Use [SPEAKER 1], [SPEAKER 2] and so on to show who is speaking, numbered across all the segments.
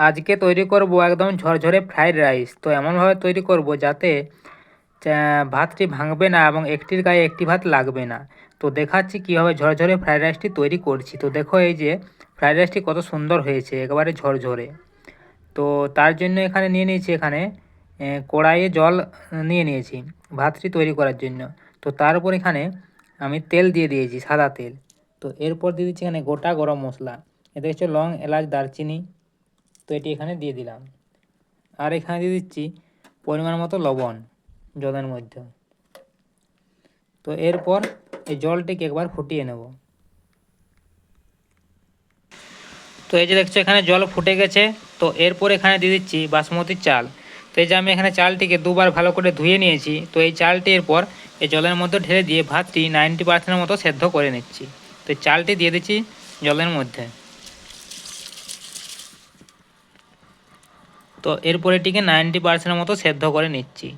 [SPEAKER 1] আজকে তৈরি করব একদম ঝরঝরে ফ্রাইড রাইস। তো এমনভাবে তৈরি করব যাতে ভাতটি ভাঙবে না এবং একটির গায়ে একটি ভাত লাগবে না। তো দেখাচ্ছি কীভাবে ঝরঝরে ফ্রাইড রাইসটি তৈরি করছি। তো দেখো এই যে ফ্রাইড রাইসটি কত সুন্দর হয়েছে, একেবারে ঝরঝরে। তো তার জন্য এখানে নিয়ে নিয়েছি কড়াইয়ে জল নিয়ে নিয়েছি ভাতটি তৈরি করার জন্য। তো তার উপর এখানে আমি তেল দিয়ে দিয়েছি, সাদা তেল। তো এরপর দিয়ে দিচ্ছি এখানে গোটা গরম মশলা, এতে হচ্ছে লং, এলাচ, দারচিনি। তো এটি এখানে দিয়ে দিলাম। আর এখানে দিয়ে দিচ্ছি পরিমাণ মতো লবণ জলের মধ্যে। তো এরপর এই জলটিকে একবার ফুটিয়ে নেব। তো এই যে দেখছো এখানে জল ফুটে গেছে। তো এরপর এখানে দিয়ে দিচ্ছি বাসমতি চাল। তো এই যে আমি এখানে চালটিকে দুবার ভালো করে ধুয়ে নিয়েছি। তো এই চালটি এরপর এই জলের মধ্যে ঢেলে দিয়ে ভাতটি 90% মতো সেদ্ধ করে নিচ্ছি। তো এই চালটি দিয়ে দিচ্ছি জলের মধ্যে। তো এরপর এটিকে 90% মতো সেদ্ধ করে নিচ্ছি।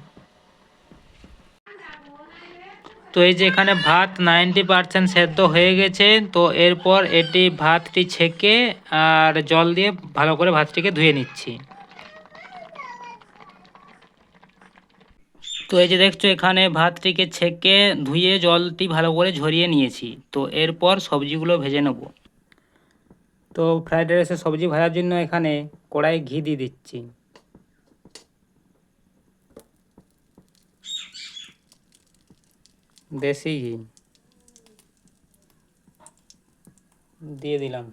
[SPEAKER 1] তো এই যে এখানে ভাত 90% সেদ্ধ হয়ে গেছে। তো এরপর এটি ভাতটি ছেঁকে আর জল দিয়ে ভালো করে ভাতটিকে ধুয়ে নিচ্ছি। তো এই যে দেখছো এখানে ভাতটিকে ছেঁকে ধুয়ে জলটি ভালো করে ঝরিয়ে নিয়েছি। তো এরপর সবজিগুলো ভেজে নেব। তো ফ্রাইড রাইসের সবজি ভাজার জন্য এখানে কড়াই ঘি দিয়ে দিচ্ছি। দেশি ঘি দিয়ে দিলাম।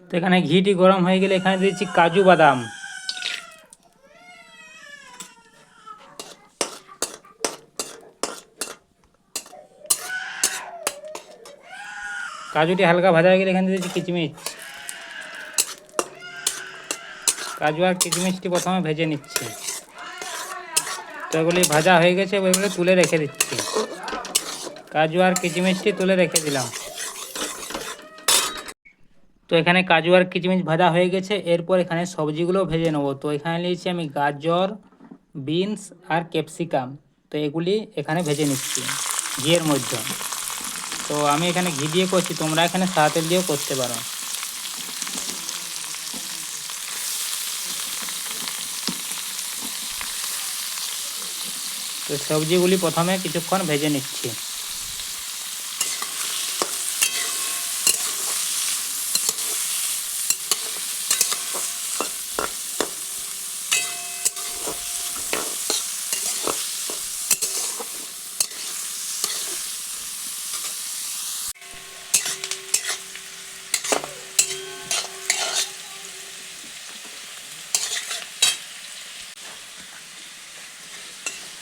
[SPEAKER 1] তো এখানে ঘিটি গরম হয়ে গেলে এখানে দিচ্ছি কাজু বাদাম। কাজুটি হালকা ভাজা হয়ে গেলে এখানে দিচ্ছি কিচমিচ। কাজু আর কিচমিচটি প্রথমে ভেজে নিচ্ছি। তো এগুলি ভাজা হয়ে গেছে, ওইগুলো তুলে রেখে দিচ্ছি। কাজু আর কিচমিচটি তুলে রেখে দিলাম। তো এখানে কাজু আর কিচমিচ ভাজা হয়ে গেছে। এরপর এখানে সবজিগুলো ভেজে নেবো। তো এখানে নিয়েছি আমি গাজর, বিনস আর ক্যাপসিকাম। তো এগুলি এখানে ভেজে নিচ্ছি ঘিয়ের মধ্যে। তো আমি এখানে ঘি দিয়ে করছি, তোমরা এখানে সাদা তেল দিয়েও করতে পারো। তো সবজিগুলি প্রথমে কিছুক্ষণ ভেজে নিচ্ছি।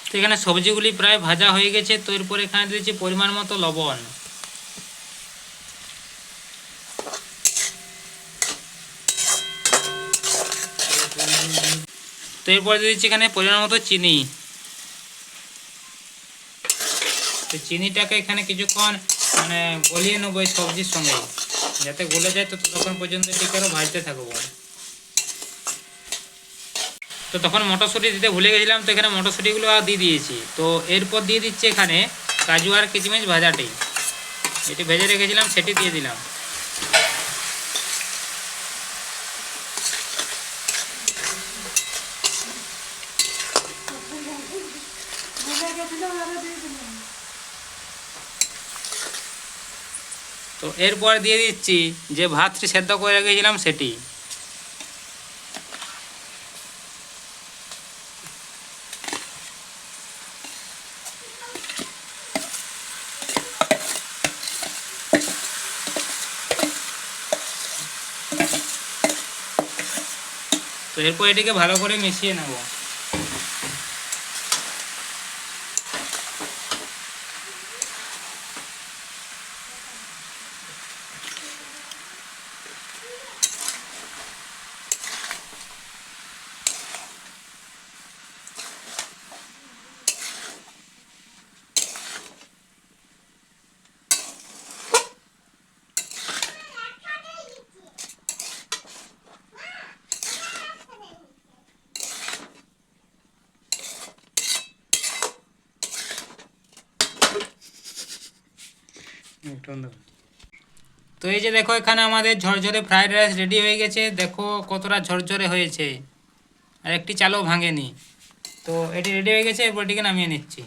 [SPEAKER 1] তো এখানে সবজিগুলি প্রায় ভাজা হয়ে গেছে। তো এরপর এখানে দিয়েছি পরিমাণ মতো লবণ। তো এরপর দিয়ে দিচ্ছি এখানে পরিমাণ মতো চিনি। তো চিনিটাকে এখানে কিছুক্ষণ গলিয়ে নেবো এই সবজির সঙ্গে, যাতে গলে যায়। তো ততক্ষণ পর্যন্ত এটিকে আরও ভাজতে থাকবো। তো তখন মটরশুঁটি দিতে ভুলে গেছিলাম, তো এখানে মটরশুঁটিগুলো দিয়ে দিয়েছি। তো এরপর দিয়ে দিচ্ছি এখানে কাজু আর কিচমিচ ভাজাটি, এটি ভেজে রেখেছিলাম সেটি দিয়ে দিলাম। তো এরপর দিয়ে দিচ্ছি যে ভাতটি সেদ্ধ করে রেখেছিলাম সেটি। তো এরপর এটিকে ভালো করে মিশিয়ে নেব। তো তো এই যে দেখো এখানে আমাদের ঝরঝরে ফ্রাইড রাইস রেডি হয়ে গেছে, দেখো কতটা ঝরঝরে হয়েছে, আর একটি চালও ভাঙেনি। তো এটি রেডি হয়ে গেছে, এরপর এটিকে নামিয়ে নিচ্ছি।